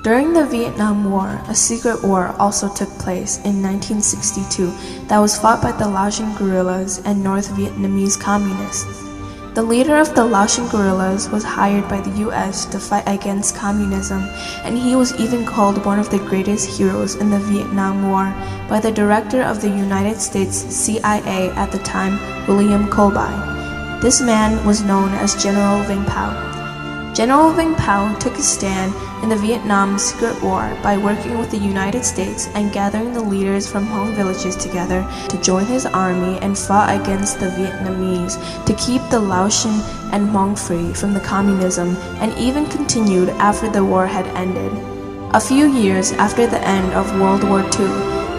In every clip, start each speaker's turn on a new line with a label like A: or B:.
A: During the Vietnam War, a secret war also took place in 1962 that was fought by the Laotian guerrillas and North Vietnamese communists. The leader of the Laotian guerrillas was hired by the US to fight against communism, and he was even called one of the greatest heroes in the Vietnam War by the director of the United States CIA at the time, William Colby. This man was known as General Vang. General Vang took a stand in the Vietnam Secret War by working with the United States and gathering the leaders from Hmong villages together to join his army and fought against the Vietnamese to keep the Laotian and Hmong free from the communism, and even continued after the war had ended. A few years after the end of World War II,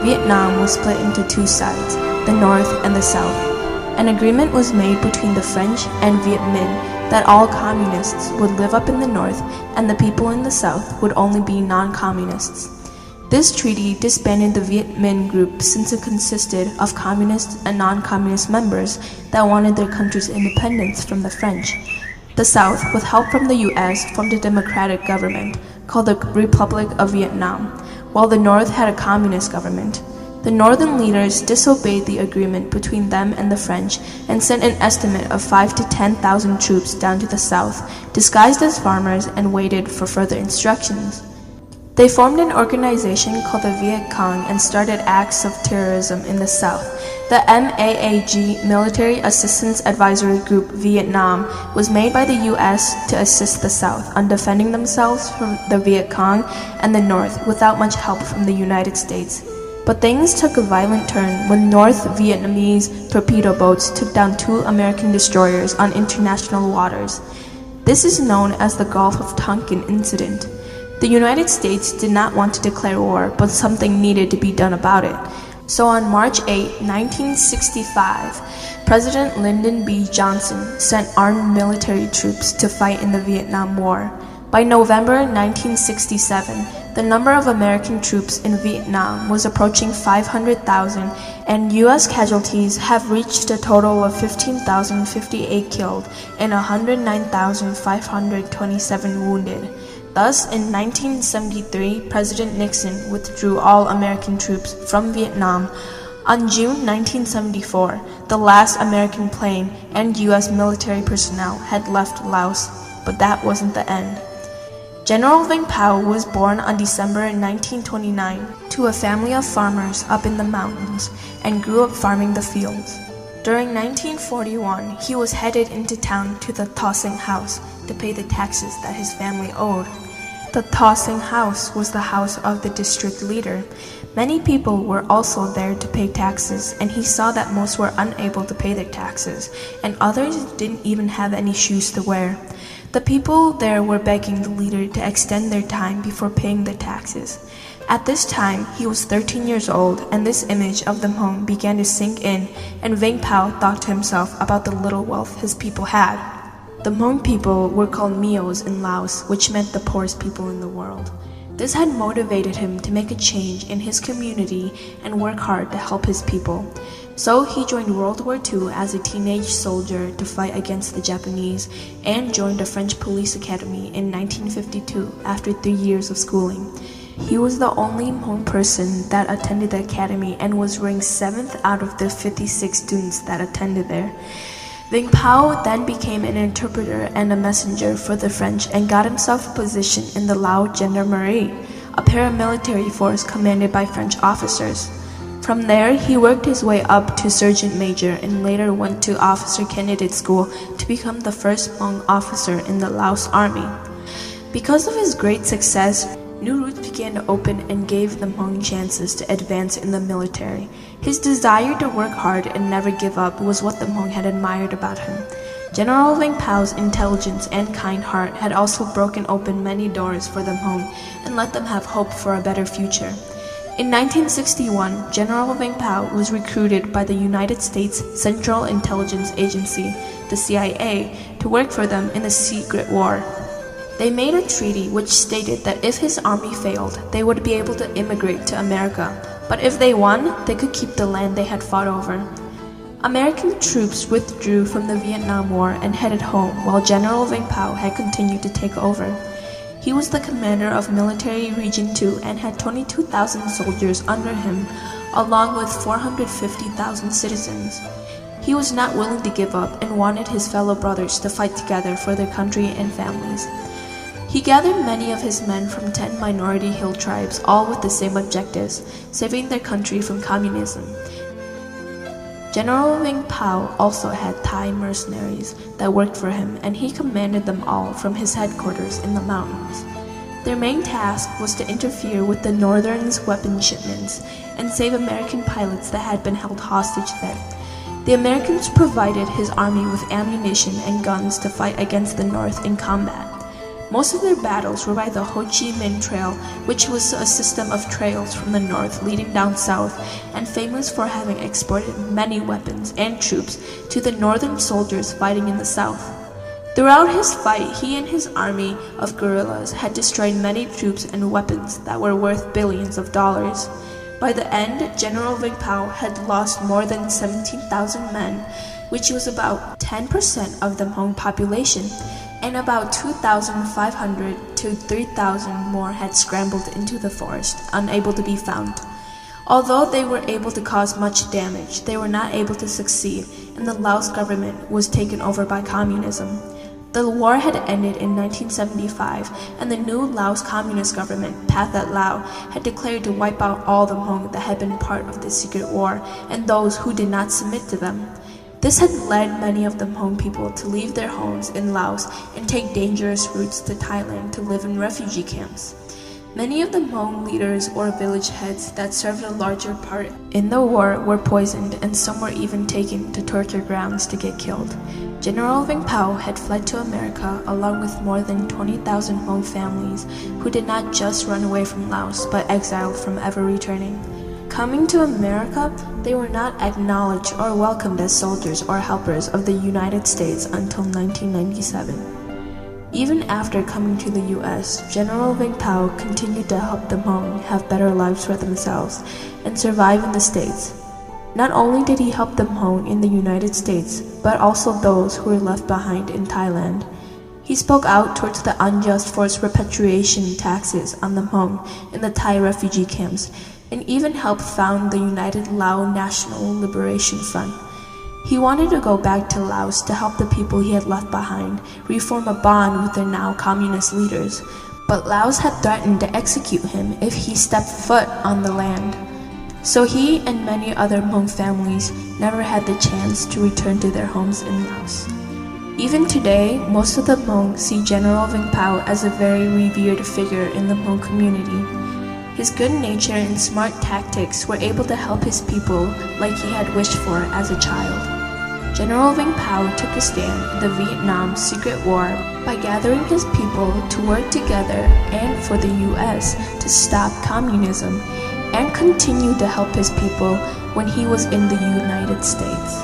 A: Vietnam was split into two sides, the North and the South. An agreement was made between the French and Viet Minh that all communists would live up in the North and the people in the South would only be non-communists. This treaty disbanded the Viet Minh group since it consisted of communist and non-communist members that wanted their country's independence from the French. The South, with help from the US, formed a democratic government called the Republic of Vietnam, while the North had a communist government. The northern leaders disobeyed the agreement between them and the French and sent an estimate of 5,000 to 10,000 troops down to the south, disguised as farmers, and waited for further instructions. They formed an organization called the Viet Cong and started acts of terrorism in the south. The MAAG, Military Assistance Advisory Group Vietnam, was made by the US to assist the south on defending themselves from the Viet Cong and the north without much help from the United States. But things took a violent turn when North Vietnamese torpedo boats took down 2 American destroyers on international waters. This is known as the Gulf of Tonkin incident. The United States did not want to declare war, but something needed to be done about it. So on March 8, 1965, President Lyndon B. Johnson sent armed military troops to fight in the Vietnam War. By November 1967, the number of American troops in Vietnam was approaching 500,000, and U.S. casualties have reached a total of 15,058 killed and 109,527 wounded. Thus, in 1973, President Nixon withdrew all American troops from Vietnam. On June 1974, the last American plane and U.S. military personnel had left Laos, but that wasn't the end. General Vang was born on December 1929 to a family of farmers up in the mountains and grew up farming the fields. During 1941, he was headed into town to the Tho Seng House to pay the taxes that his family owed. The Tho Seng House was the house of the district leader. Many people were also there to pay taxes, and he saw that most were unable to pay their taxes, and others didn't even have any shoes to wear. The people there were begging the leader to extend their time before paying their taxes. At this time, he was 13 years old, and this image of the Hmong began to sink in, and Vang thought to himself about the little wealth his people had. The Hmong people were called Mios in Laos, which meant the poorest people in the world. This had motivated him to make a change in his community and work hard to help his people. So he joined World War II as a teenage soldier to fight against the Japanese and joined the French Police Academy in 1952 after 3 years of schooling. He was the only Hmong person that attended the academy and was ranked 7th out of the 56 students that attended there. Vang then became an interpreter and a messenger for the French and got himself a position in the Lao Gendarmerie, a paramilitary force commanded by French officers. From there, he worked his way up to sergeant major and later went to officer candidate school to become the first Hmong officer in the Laos army. Because of his great success, new routes began to open and gave the Hmong chances to advance in the military. His desire to work hard and never give up was what the Hmong had admired about him. General Vang intelligence and kind heart had also broken open many doors for the Hmong and let them have hope for a better future. In 1961, General Vang was recruited by the United States Central Intelligence Agency, the CIA, to work for them in the secret war. They made a treaty which stated that if his army failed, they would be able to immigrate to America, but if they won, they could keep the land they had fought over. American troops withdrew from the Vietnam War and headed home while General Vang had continued to take over. He was the commander of Military Region 2 and had 22,000 soldiers under him, along with 450,000 citizens. He was not willing to give up and wanted his fellow brothers to fight together for their country and families. He gathered many of his men from 10 minority hill tribes, all with the same objectives, saving their country from communism. General Vang also had Thai mercenaries that worked for him, and he commanded them all from his headquarters in the mountains. Their main task was to interfere with the Northern's weapon shipments and save American pilots that had been held hostage there. The Americans provided his army with ammunition and guns to fight against the North in combat. Most of their battles were by the Ho Chi Minh Trail, which was a system of trails from the north leading down south and famous for having exported many weapons and troops to the northern soldiers fighting in the south. Throughout his fight, he and his army of guerrillas had destroyed many troops and weapons that were worth billions of dollars. By the end, General Vang had lost more than 17,000 men, which was about 10% of the Hmong population, and about 2,500 to 3,000 more had scrambled into the forest, unable to be found. Although they were able to cause much damage, they were not able to succeed, and the Laos government was taken over by communism. The war had ended in 1975, and the new Laos Communist government, Pathet Lao, had declared to wipe out all the Hmong that had been part of the secret war and those who did not submit to them. This had led many of the Hmong people to leave their homes in Laos and take dangerous routes to Thailand to live in refugee camps. Many of the Hmong leaders or village heads that served a larger part in the war were poisoned, and some were even taken to torture grounds to get killed. General Vang had fled to America along with more than 20,000 Hmong families who did not just run away from Laos but exiled from ever returning. Coming to America, they were not acknowledged or welcomed as soldiers or helpers of the United States until 1997. Even after coming to the U.S., General Vang continued to help the Hmong have better lives for themselves and survive in the States. Not only did he help the Hmong in the United States, but also those who were left behind in Thailand. He spoke out towards the unjust forced repatriation taxes on the Hmong in the Thai refugee camps, and even helped found the United Lao National Liberation Front. He wanted to go back to Laos to help the people he had left behind reform a bond with their now communist leaders, but Laos had threatened to execute him if he stepped foot on the land. So he and many other Hmong families never had the chance to return to their homes in Laos. Even today, most of the Hmong see General Vang as a very revered figure in the Hmong community. His good nature and smart tactics were able to help his people like he had wished for as a child. General Vang took a stand in the Vietnam Secret War by gathering his people to work together and for the U.S. to stop communism, and continued to help his people when he was in the United States.